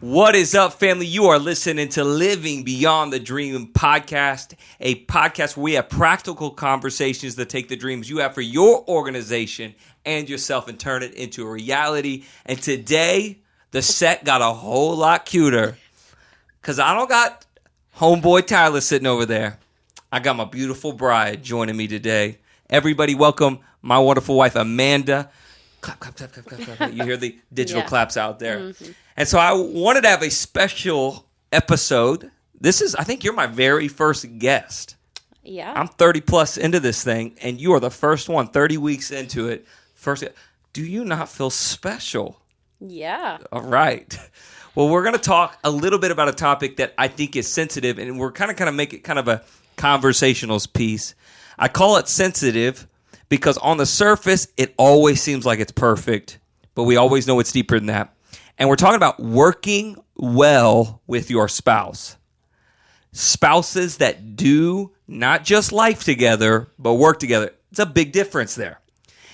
What is up, family? You are listening to Living Beyond the Dream podcast, a podcast where we have practical conversations that take the dreams you have for your organization and yourself and turn it into a reality. And today, the set got a whole lot cuter because I don't got homeboy Tyler sitting over there. I got my beautiful bride joining me today. Everybody welcome my wonderful wife, Amanda. Clap, clap, clap, clap, clap, clap. You hear the digital claps out there. Mm-hmm. And so I wanted to have a special episode. I think you're my very first guest. Yeah. I'm 30 plus into this thing, and you are the first one, 30 weeks into it. Do you not feel special? Yeah. All right. Well, we're going to talk a little bit about a topic that I think is sensitive, and we're kind of make it kind of a conversational piece. I call it sensitive because on the surface, it always seems like it's perfect, but we always know it's deeper than that. And we're talking about working well with your spouse. Spouses that do not just life together, but work together. It's a big difference there.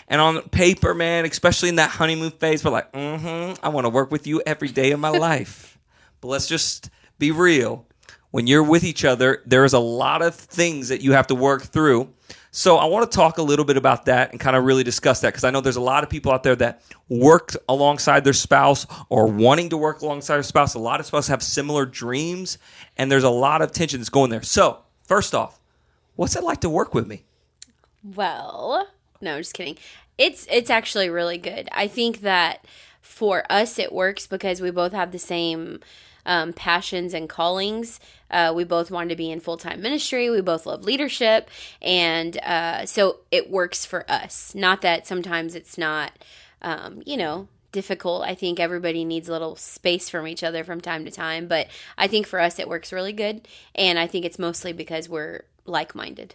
And on paper, man, especially in that honeymoon phase, we're like, I want to work with you every day of my life. But let's just be real. When you're with each other, there's a lot of things that you have to work through. So I want to talk a little bit about that and kind of really discuss that because I know there's a lot of people out there that worked alongside their spouse or wanting to work alongside their spouse. A lot of spouses have similar dreams, and there's a lot of tension that's going there. So first off, what's it like to work with me? Well, no, I'm just kidding. It's actually really good. I think that for us it works because we both have the same passions and callings. We both wanted to be in full-time ministry. We both love leadership. And so it works for us. Not that sometimes it's not, difficult. I think everybody needs a little space from each other from time to time. But I think for us it works really good. And I think it's mostly because we're like-minded.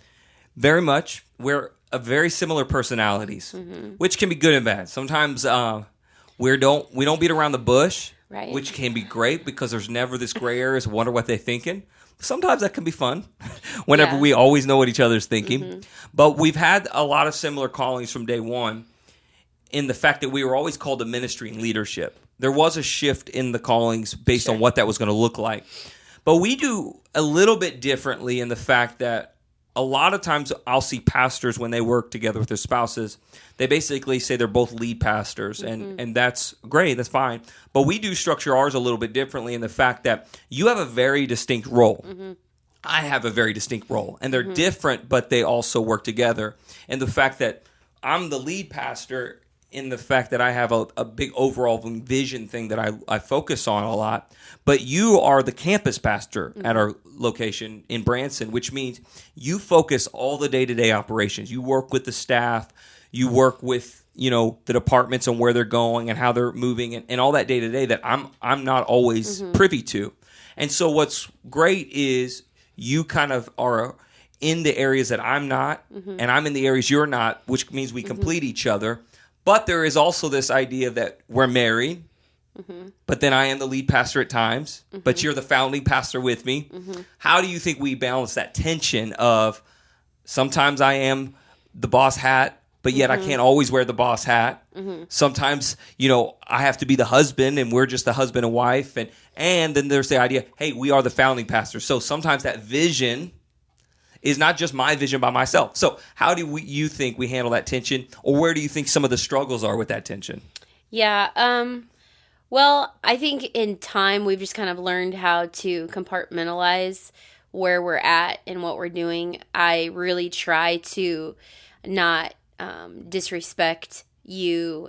Very much. We're very similar personalities, which can be good and bad. Sometimes we don't beat around the bush. Right. Which can be great because there's never this gray areas. Wonder what they're thinking. Sometimes that can be fun whenever we always know what each other's thinking. But we've had a lot of similar callings from day one in the fact that we were always called to ministry and leadership. There was a shift in the callings based on what that was going to look like. But we do a little bit differently in the fact that a lot of times I'll see pastors when they work together with their spouses, they basically say they're both lead pastors, and that's great, that's fine. But we do structure ours a little bit differently in the fact that you have a very distinct role. I have a very distinct role, and they're different, but they also work together. And the fact that I'm the lead pastor in the fact that I have a big overall vision thing that I focus on a lot. But you are the campus pastor at our location in Branson, which means you focus all the day-to-day operations. You work with the staff. You work with, the departments and where they're going and how they're moving and all that day-to-day that I'm not always privy to. And so what's great is you kind of are in the areas that I'm not, and I'm in the areas you're not, which means we complete each other. But there is also this idea that we're married, but then I am the lead pastor at times, but you're the founding pastor with me. How do you think we balance that tension of sometimes I am the boss hat, but yet I can't always wear the boss hat? Sometimes, I have to be the husband and we're just the husband and wife. And then there's the idea, hey, we are the founding pastor. So sometimes that vision is not just my vision by myself. So how do you think we handle that tension, or where do you think some of the struggles are with that tension? Yeah, well, I think in time we've just kind of learned how to compartmentalize where we're at and what we're doing. I really try to not disrespect you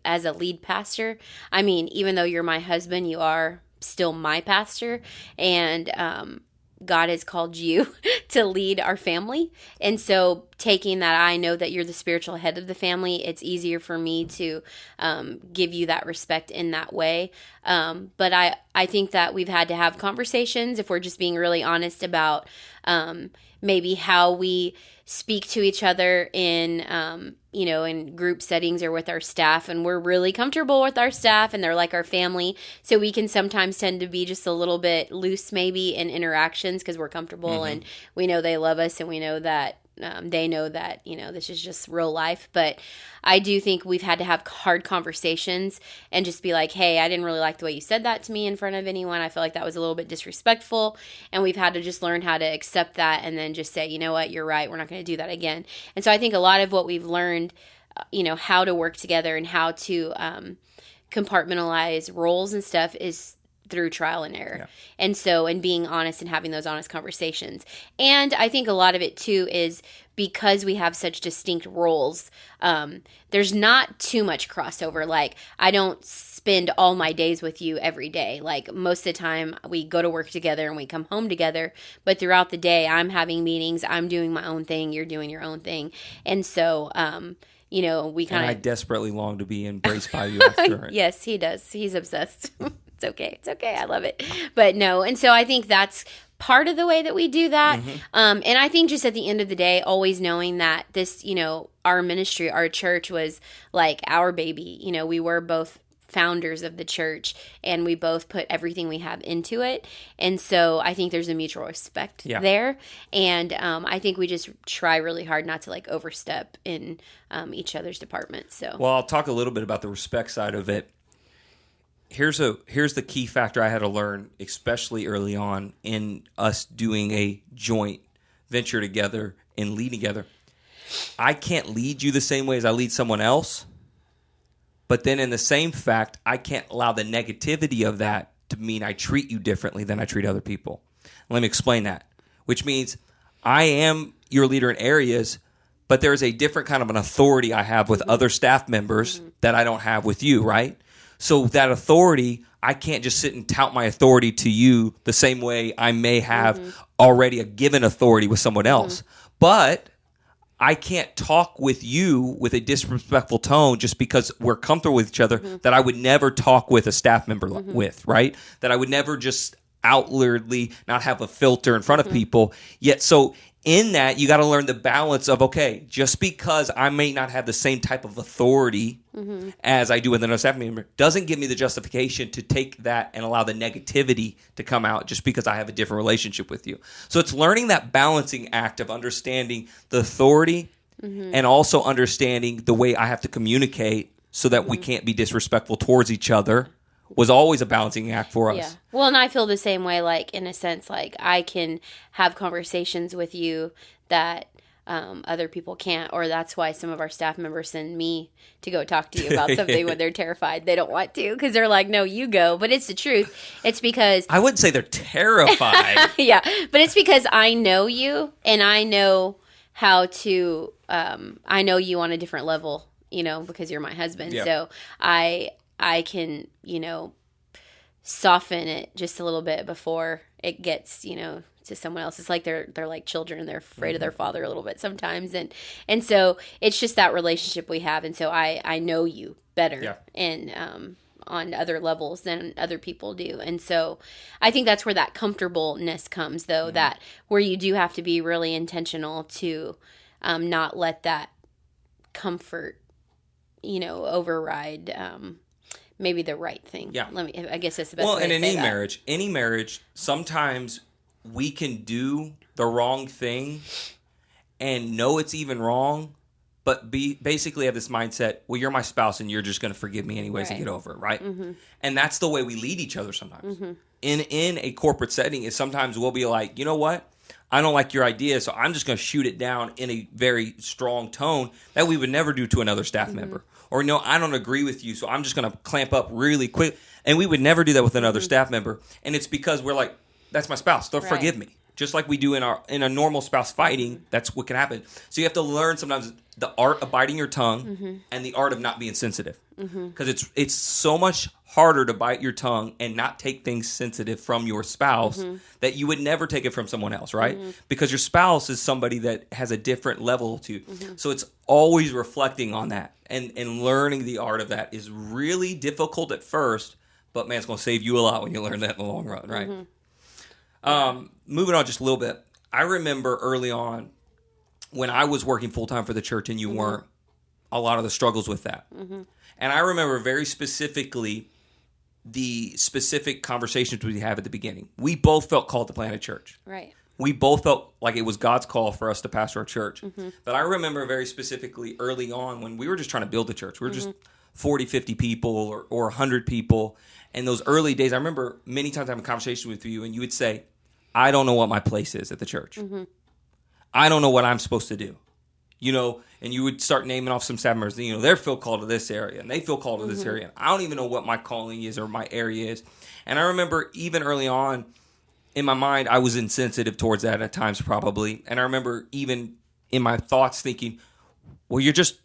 as a lead pastor. I mean, even though you're my husband, you are still my pastor, and God has called you to lead our family. And so taking that, I know that you're the spiritual head of the family. It's easier for me to give you that respect in that way. But I think that we've had to have conversations, if we're just being really honest about maybe how we speak to each other in group settings or with our staff, and we're really comfortable with our staff and they're like our family. So we can sometimes tend to be just a little bit loose maybe in interactions because we're comfortable and we know they love us and we know that they know that, this is just real life. But I do think we've had to have hard conversations and just be like, hey, I didn't really like the way you said that to me in front of anyone. I feel like that was a little bit disrespectful. And we've had to just learn how to accept that and then just say, you know what, you're right. We're not going to do that again. And so I think a lot of what we've learned, how to work together and how to compartmentalize roles and stuff is through trial and error. Yeah. And being honest and having those honest conversations. And I think a lot of it too is because we have such distinct roles, there's not too much crossover. Like, I don't spend all my days with you every day. Like, most of the time we go to work together and we come home together, but throughout the day I'm having meetings, I'm doing my own thing, you're doing your own thing. And so, we kind of... I desperately long to be embraced by you after it. Yes, he does. He's obsessed. It's okay. It's okay. I love it. But no. And so I think that's part of the way that we do that. Mm-hmm. And I think just at the end of the day, always knowing that this, our ministry, our church was like our baby. We were both founders of the church and we both put everything we have into it. And so I think there's a mutual respect there. And I think we just try really hard not to like overstep in each other's departments. So, well, I'll talk a little bit about the respect side of it. Here's the key factor I had to learn, especially early on in us doing a joint venture together and leading together. I can't lead you the same way as I lead someone else, but then in the same fact, I can't allow the negativity of that to mean I treat you differently than I treat other people. Let me explain that, which means I am your leader in areas, but there's a different kind of an authority I have with other staff members that I don't have with you, right? So that authority, I can't just sit and tout my authority to you the same way I may have already a given authority with someone else. But I can't talk with you with a disrespectful tone just because we're comfortable with each other that I would never talk with a staff member with, right? That I would never just outwardly not have a filter in front of people. Yet, so in that, you got to learn the balance of, okay, just because I may not have the same type of authority as I do with another staff member doesn't give me the justification to take that and allow the negativity to come out just because I have a different relationship with you. So it's learning that balancing act of understanding the authority and also understanding the way I have to communicate so that we can't be disrespectful towards each other was always a balancing act for us. Yeah. Well, and I feel the same way, like, in a sense, like, I can have conversations with you that other people can't, or that's why some of our staff members send me to go talk to you about something when they're terrified. They don't want to because they're like, no, you go. But it's the truth. It's because... I wouldn't say they're terrified. Yeah, but it's because I know you, and I know how to... I know you on a different level, because you're my husband. Yeah. So I can, soften it just a little bit before it gets, to someone else. It's like they're like children. They're afraid of their father a little bit sometimes. And so it's just that relationship we have. And so I know you better and on other levels than other people do. And so I think that's where that comfortableness comes, though, that where you do have to be really intentional to not let that comfort, override maybe the right thing. Yeah. I guess that's the best way to say that. Well, in any marriage, sometimes we can do the wrong thing and know it's even wrong, but basically have this mindset, well, you're my spouse and you're just going to forgive me anyways and get over it, right? And that's the way we lead each other sometimes. In a corporate setting, is sometimes we'll be like, you know what? I don't like your idea, so I'm just going to shoot it down in a very strong tone that we would never do to another staff member. Or, no, I don't agree with you, so I'm just going to clamp up really quick. And we would never do that with another staff member. And it's because we're like, that's my spouse. They'll forgive me. Just like we do in a normal spouse fighting, that's what can happen. So you have to learn sometimes the art of biting your tongue and the art of not being sensitive. Because it's so much harder to bite your tongue and not take things sensitive from your spouse that you would never take it from someone else, right? Because your spouse is somebody that has a different level to you. So it's always reflecting on that. And learning the art of that is really difficult at first, but man, it's going to save you a lot when you learn that in the long run, right? Moving on just a little bit. I remember early on when I was working full-time for the church and you weren't, a lot of the struggles with that. And I remember very specifically the specific conversations we had at the beginning. We both felt called to plant a church. Right. we both felt like it was God's call for us to pastor our church. But I remember very specifically early on when we were just trying to build a church. We were just 40, 50 people or 100 people. And those early days, I remember many times having a conversation with you, and you would say, I don't know what my place is at the church. I don't know what I'm supposed to do. And you would start naming off some staff members. They feel called to this area, and they feel called to this area. And I don't even know what my calling is or my area is. And I remember even early on, in my mind, I was insensitive towards that at times probably. And I remember even in my thoughts thinking, well, you're just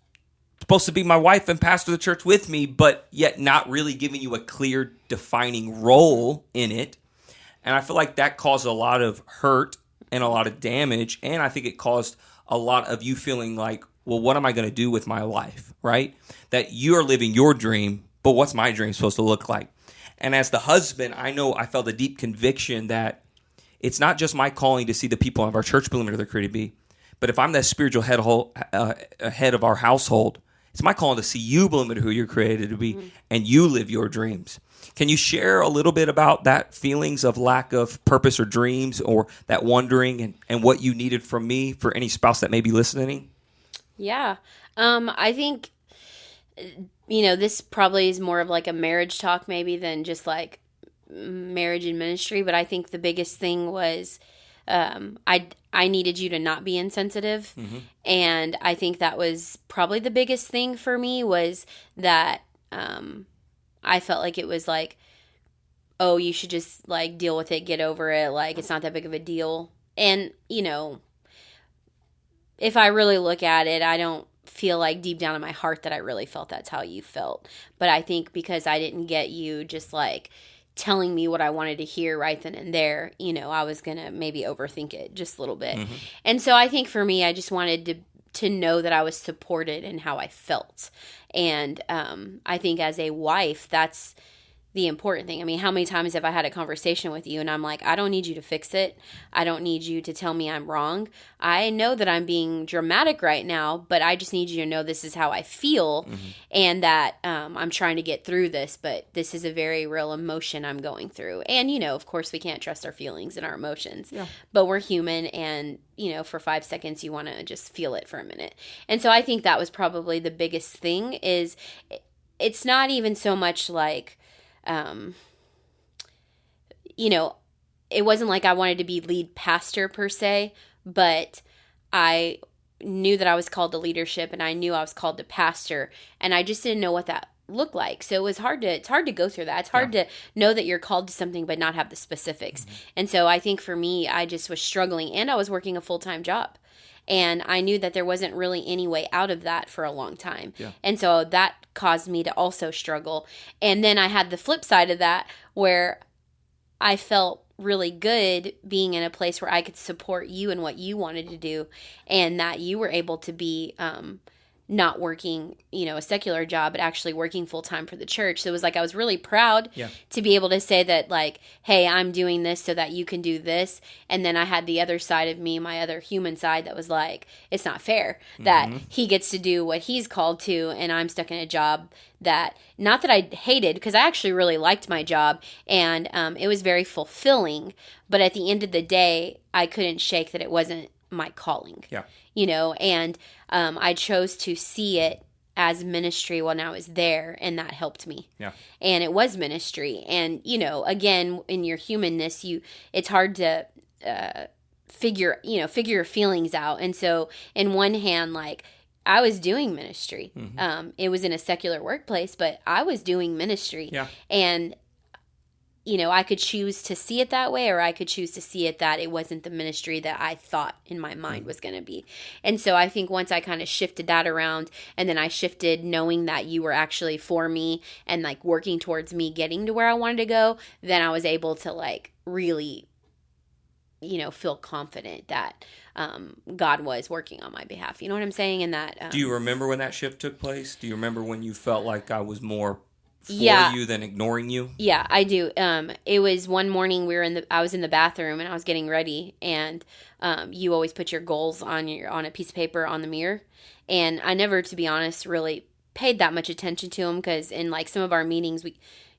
supposed to be my wife and pastor the church with me, but yet not really giving you a clear defining role in it. And I feel like that caused a lot of hurt and a lot of damage. And I think it caused a lot of you feeling like, well, what am I going to do with my life, right? That you're living your dream, but what's my dream supposed to look like? And as the husband, I know I felt a deep conviction that it's not just my calling to see the people of our church bloom into their creative be, but if I'm that spiritual head of our household, it's my calling to see you bloom into who you're created to be, and you live your dreams. Can you share a little bit about that feelings of lack of purpose or dreams, or that wondering and what you needed from me for any spouse that may be listening? Yeah. I think, this probably is more of like a marriage talk maybe than just like marriage and ministry. But I think the biggest thing was I needed you to not be insensitive. And I think that was probably the biggest thing for me, was that I felt like it was like, oh, you should just like deal with it, get over it. Like, it's not that big of a deal. And, if I really look at it, I don't feel like deep down in my heart that I really felt that's how you felt. But I think because I didn't get you just like telling me what I wanted to hear right then and there, I was going to maybe overthink it just a little bit. And so I think for me, I just wanted to know that I was supported in how I felt. And I think as a wife, that's the important thing. I mean, how many times have I had a conversation with you and I'm like, I don't need you to fix it. I don't need you to tell me I'm wrong. I know that I'm being dramatic right now, but I just need you to know this is how I feel, and that I'm trying to get through this, but this is a very real emotion I'm going through. And, of course we can't trust our feelings and our emotions, but we're human, and, for 5 seconds you want to just feel it for a minute. And so I think that was probably the biggest thing. Is it's not even so much like, it wasn't like I wanted to be lead pastor per se, but I knew that I was called to leadership, and I knew I was called to pastor, and I just didn't know what that looked like. So it's hard to go through that. It's hard to know that you're called to something but not have the specifics. And so I think for me, I just was struggling, and I was working a full-time job. And I knew that there wasn't really any way out of that for a long time. And so that caused me to also struggle. And then I had the flip side of that, where I felt really good being in a place where I could support you in what you wanted to do, and that you were able to be not working, a secular job, but actually working full time for the church. So it was like I was really proud to be able to say that, like, hey, I'm doing this so that you can do this. And then I had the other side of me, my other human side, that was like, it's not fair that he gets to do what he's called to, and I'm stuck in a job that, not that I hated, because I actually really liked my job, and it was very fulfilling. But at the end of the day, I couldn't shake that it wasn't my calling. And I chose to see it as ministry when I was there, and that helped me. And it was ministry. And, again, in your humanness, it's hard to figure your feelings out. And so in one hand, like, I was doing ministry. It was in a secular workplace, but I was doing ministry. And I could choose to see it that way, or I could choose to see it that it wasn't the ministry that I thought in my mind was going to be. And so I think once I kind of shifted that around, and then I shifted knowing that you were actually for me and like working towards me getting to where I wanted to go, then I was able to like really, feel confident that God was working on my behalf. You know what I'm saying? And that. Do you remember when that shift took place? Do you remember when you felt like I was more for you than ignoring you? Yeah, I do. It was one morning I was in the bathroom and I was getting ready, and you always put your goals on a piece of paper on the mirror, and I never, to be honest, really paid that much attention to them, because in like some of our meetings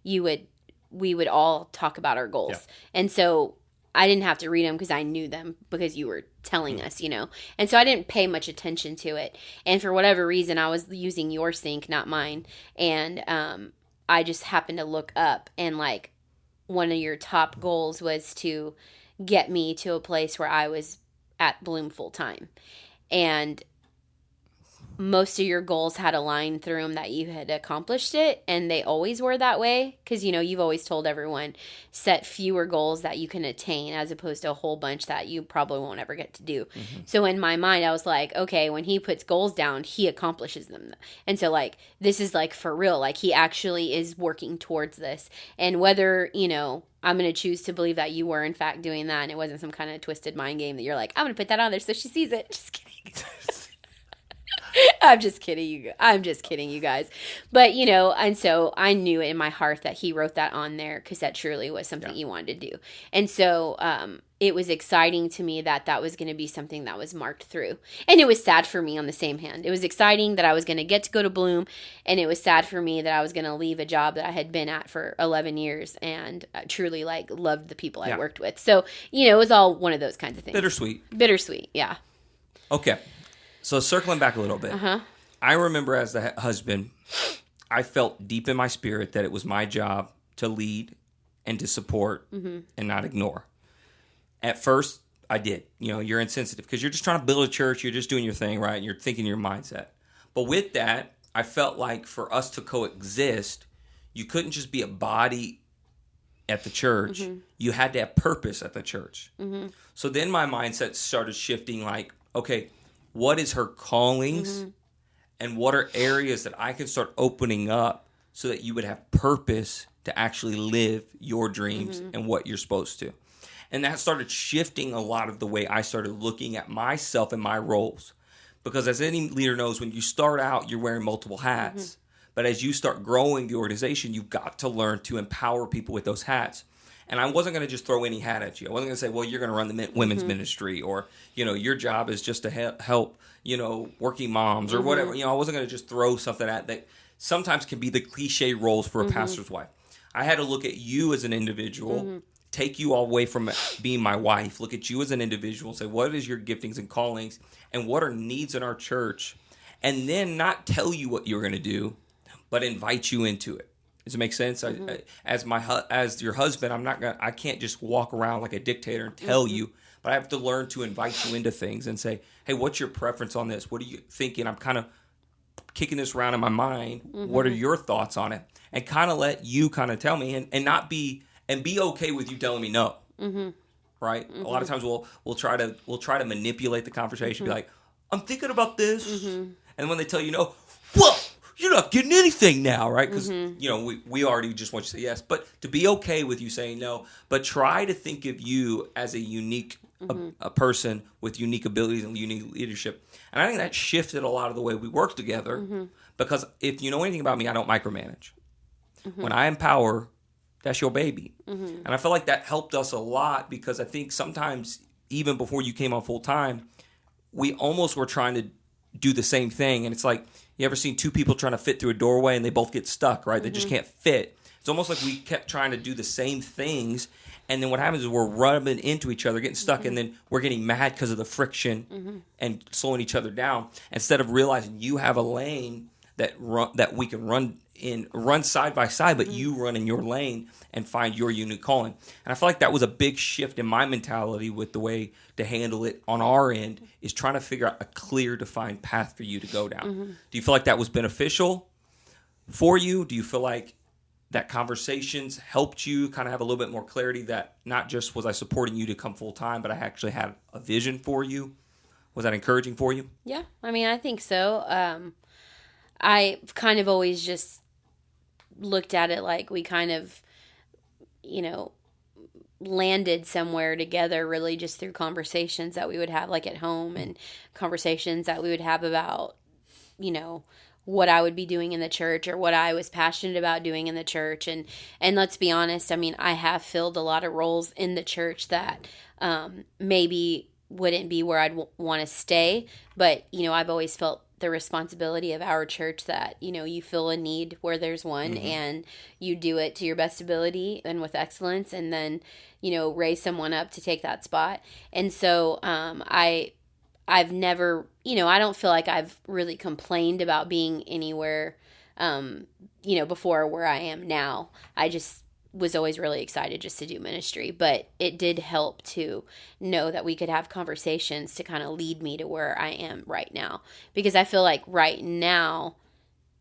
we would all talk about our goals. And so I didn't have to read them because I knew them because you were telling us, And so I didn't pay much attention to it. And for whatever reason, I was using your sync, not mine. And I just happened to look up, and like one of your top goals was to get me to a place where I was at Bloom full time. And most of your goals had a line through them that you had accomplished it, and they always were that way because you've always told everyone set fewer goals that you can attain as opposed to a whole bunch that you probably won't ever get to do. So in my mind I was like, okay, when he puts goals down, he accomplishes them, and so like this is like for real, like he actually is working towards this. And whether I'm going to choose to believe that you were in fact doing that and it wasn't some kind of twisted mind game that you're like, I'm going to put that on there so she sees it. Just kidding. I'm just kidding you guys. But, and so I knew in my heart that he wrote that on there because that truly was something he wanted to do. And so it was exciting to me that was going to be something that was marked through. And it was sad for me on the same hand. It was exciting that I was going to get to go to Bloom, and it was sad for me that I was going to leave a job that I had been at for 11 years and truly like loved the people I worked with. So, it was all one of those kinds of things. Bittersweet, yeah. Okay. So circling back a little bit, I remember as the husband, I felt deep in my spirit that it was my job to lead and to support and not ignore. At first, I did. You're insensitive because you're just trying to build a church. You're just doing your thing, right? And you're thinking your mindset. But with that, I felt like for us to coexist, you couldn't just be a body at the church. You had to have purpose at the church. So then my mindset started shifting like, okay, what is her callings and what are areas that I can start opening up so that you would have purpose to actually live your dreams and what you're supposed to. And that started shifting a lot of the way I started looking at myself and my roles. Because as any leader knows, when you start out, you're wearing multiple hats. But as you start growing the organization, you've got to learn to empower people with those hats. And I wasn't going to just throw any hat at you. I wasn't going to say, well, you're going to run the women's ministry, or, your job is just to help, working moms or whatever. I wasn't going to just throw something at that sometimes can be the cliche roles for a pastor's wife. I had to look at you as an individual, take you all away from being my wife, look at you as an individual, say, what is your giftings and callings and what are needs in our church? And then not tell you what you're going to do, but invite you into it. Does it make sense? As your husband, I can't just walk around like a dictator and tell you, but I have to learn to invite you into things and say, hey, what's your preference on this? What are you thinking? I'm kind of kicking this around in my mind. What are your thoughts on it? And kind of let you kind of tell me and be okay with you telling me no. Right? A lot of times we'll try to manipulate the conversation, be like, I'm thinking about this. And when they tell you no, whoa, you're not getting anything now, right? Because, we already just want you to say yes. But to be okay with you saying no, but try to think of you as a unique a person with unique abilities and unique leadership. And I think that shifted a lot of the way we work together. Because if you know anything about me, I don't micromanage. When I empower, that's your baby. And I feel like that helped us a lot because I think sometimes, even before you came on full time, we almost were trying to do the same thing. And it's like, you ever seen two people trying to fit through a doorway and they both get stuck, right? They just can't fit. It's almost like we kept trying to do the same things. And then what happens is we're rubbing into each other, getting stuck, and then we're getting mad because of the friction and slowing each other down. Instead of realizing you have a lane that we can run side by side, but you run in your lane and find your unique calling. And I feel like that was a big shift in my mentality with the way to handle it on our end, is trying to figure out a clear, defined path for you to go down. Do you feel like that was beneficial for you? Do you feel like that conversations helped you kind of have a little bit more clarity that not just was I supporting you to come full time, but I actually had a vision for you? Was that encouraging for you? Yeah, I mean, I think so. I kind of always just looked at it like we kind of, landed somewhere together, really just through conversations that we would have like at home and conversations that we would have about, what I would be doing in the church or what I was passionate about doing in the church. And let's be honest, I mean, I have filled a lot of roles in the church that maybe wouldn't be where I'd want to stay. But, I've always felt the responsibility of our church that, you feel a need where there's one and you do it to your best ability and with excellence, and then, raise someone up to take that spot. And so I've never, I don't feel like I've really complained about being anywhere, before where I am now. I just was always really excited just to do ministry, but it did help to know that we could have conversations to kind of lead me to where I am right now, because I feel like right now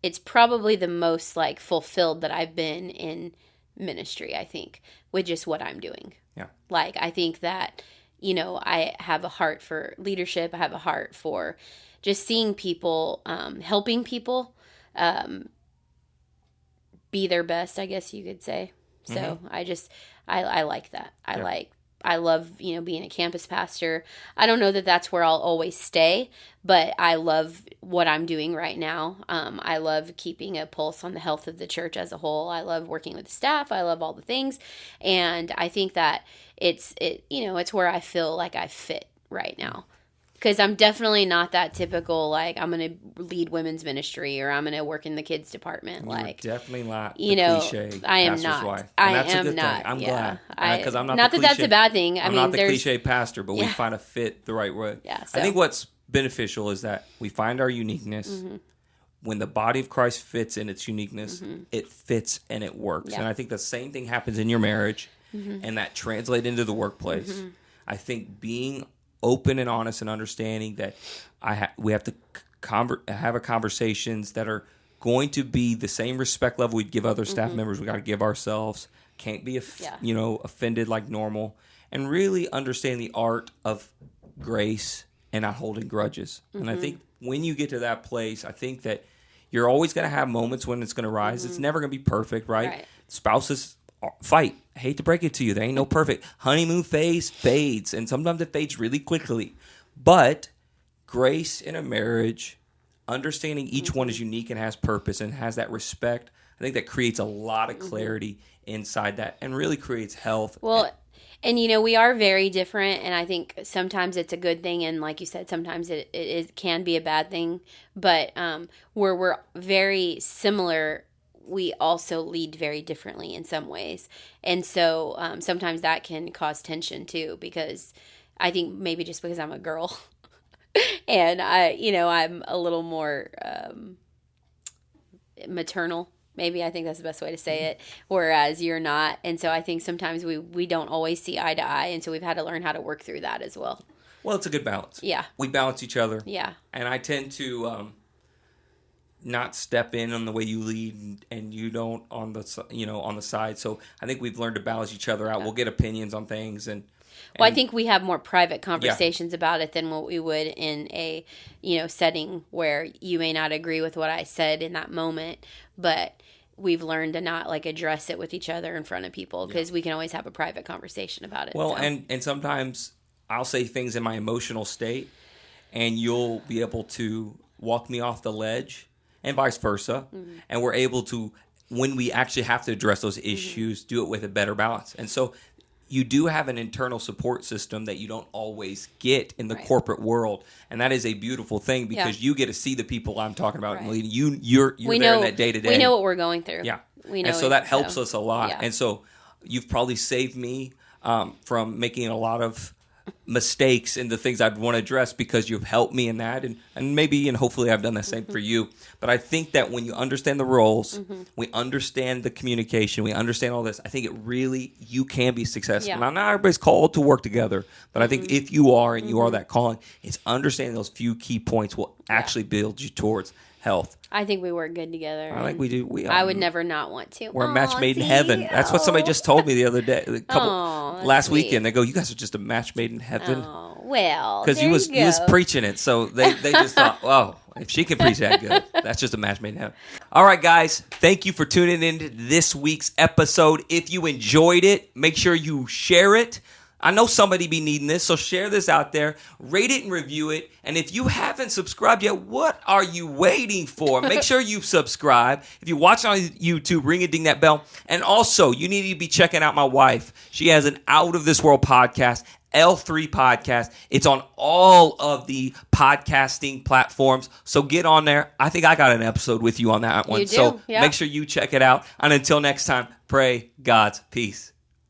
it's probably the most like fulfilled that I've been in ministry, I think, with just what I'm doing. Yeah. Like, I think that, I have a heart for leadership. I have a heart for just seeing people, helping people, be their best, I guess you could say. So I like that. I love, being a campus pastor. I don't know that that's where I'll always stay, but I love what I'm doing right now. I love keeping a pulse on the health of the church as a whole. I love working with the staff. I love all the things. And I think that it's where I feel like I fit right now. Because I'm definitely not that typical, like, I'm going to lead women's ministry or I'm going to work in the kids department. Like, definitely not the cliche I am pastor's not. wife. I that's am a good not. thing. I'm yeah. glad. Because I'm not that cliche, that's a bad thing. I'm not the cliche pastor, but we find a fit the right way. Yeah, so. I think what's beneficial is that we find our uniqueness. When the body of Christ fits in its uniqueness, it fits and it works. Yeah. And I think the same thing happens in your marriage, and that translates into the workplace. I think being open and honest and understanding that we have to have conversations that are going to be the same respect level we'd give other staff members. We got to give ourselves. Can't be offended like normal, and really understand the art of grace and not holding grudges. And I think when you get to that place, I think that you're always going to have moments when it's going to rise. It's never going to be perfect, right? Spouses fight. I hate to break it to you. There ain't no perfect. Honeymoon phase fades, and sometimes it fades really quickly. But grace in a marriage, understanding each one is unique and has purpose and has that respect, I think that creates a lot of clarity inside that and really creates health. Well, and we are very different, and I think sometimes it's a good thing, and like you said, sometimes it can be a bad thing. But where we're very similar, we also lead very differently in some ways. And so sometimes that can cause tension too, because I think maybe just because I'm a girl and I'm a little more maternal. Maybe I think that's the best way to say it, whereas you're not. And so I think sometimes we don't always see eye to eye, and so we've had to learn how to work through that as well. Well, it's a good balance. Yeah. We balance each other. Yeah. And I tend to not step in on the way you lead, and you don't on the side. So I think we've learned to balance each other out. Yeah. We'll get opinions on things, and I think we have more private conversations about it than what we would in a setting where you may not agree with what I said in that moment, but we've learned to not like address it with each other in front of people, because we can always have a private conversation about it. Well, so. and sometimes I'll say things in my emotional state, and you'll be able to walk me off the ledge, and vice versa. And we're able to, when we actually have to address those issues, do it with a better balance. And so you do have an internal support system that you don't always get in the corporate world. And that is a beautiful thing, because you get to see the people I'm talking about and leading. You're there in that day to day. We know what we're going through. Yeah. We know, and so that helps us a lot. Yeah. And so you've probably saved me from making a lot of mistakes in the things I'd want to address, because you've helped me in that, and maybe and hopefully I've done the same for you. But I think that when you understand the roles, we understand the communication, we understand all this, I think you can be successful. Now, not everybody's called to work together, but I think if you are, and you are that calling, it's understanding those few key points will actually build you towards health. I think we work good together. I think we do. I would never not want to. We're a match made in heaven. That's what somebody just told me the other day, last weekend. They go, "You guys are just a match made in heaven." Oh, well, because he was preaching it, so they just thought, "Oh, if she can preach that good, that's just a match made in heaven." All right, guys, thank you for tuning in to this week's episode. If you enjoyed it, make sure you share it. I know somebody be needing this, so share this out there. Rate it and review it. And if you haven't subscribed yet, what are you waiting for? Make sure you subscribe. If you're watching on YouTube, ring and ding that bell. And also, you need to be checking out my wife. She has an Out of This World podcast L3 Podcast. It's on all of the podcasting platforms. So get on there. I think I got an episode with you on that one. You do, so yeah. make sure you check it out. And until next time, pray God's peace.